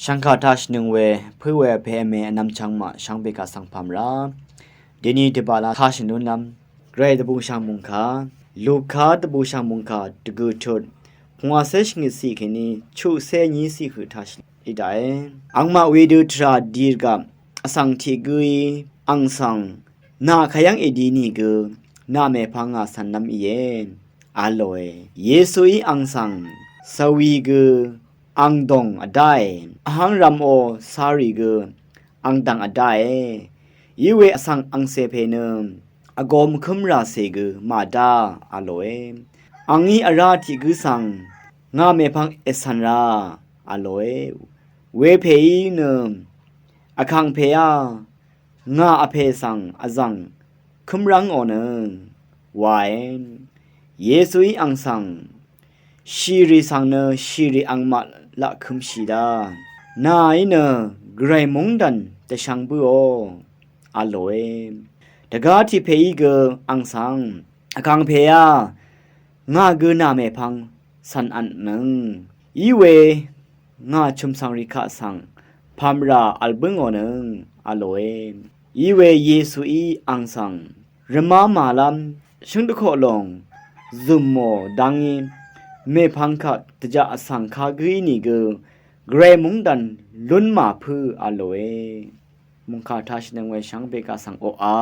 ช่างขาทัชนึงเวเพื่อเวเพเมนำช่างมาช่างเบกาสังพามราเดนี้เดบาลาทัชนุนลำเกรดบูช่างมุงคาลูกค้าตบูช่างมุงคาตกูชุดหัวเซชงิสีแค่นี้ชูเซนี้สีคือทัชอีได้อังมาวิดูทราดีร์กับสังทีกุยอังสังนาขยังเอดีนี่กูนาเมพังอาสันนำเยอาลอยเยซูอีอังสังสวีกูอังดงอได้หังรำโอสารีกูอังดังอได้ยีเวสังอังเซเพนอากอมคุมราเซกูมาดาอาลอยอังอีอาราติกูสังงาเมพังเอสันราอาลอยเวเพยีนอคังเพยางาอเพสังอจังคุมรังโอนวายเยซูอีอังสังชีริสังเนชีริอังมาละคุมชีดานายเนไกรมงดันแต่ช่างบัวอลอยตะกาที่เพยกอังสังอคังเพยางาเกนาเมพังสันอันนึงอีเวงาชุมสังริคะสังพามราอัลบึงโอนึงอลอยอีเวเยซูอีอังสังรมามาลัมชุนตะโคลงซุมโมดังอิเมพังคัดตะจะอสังคากีนี่กเกรมุงดันลุนมาพืออลอยมุงคาทัชนังไวช่างเบกาสังโออา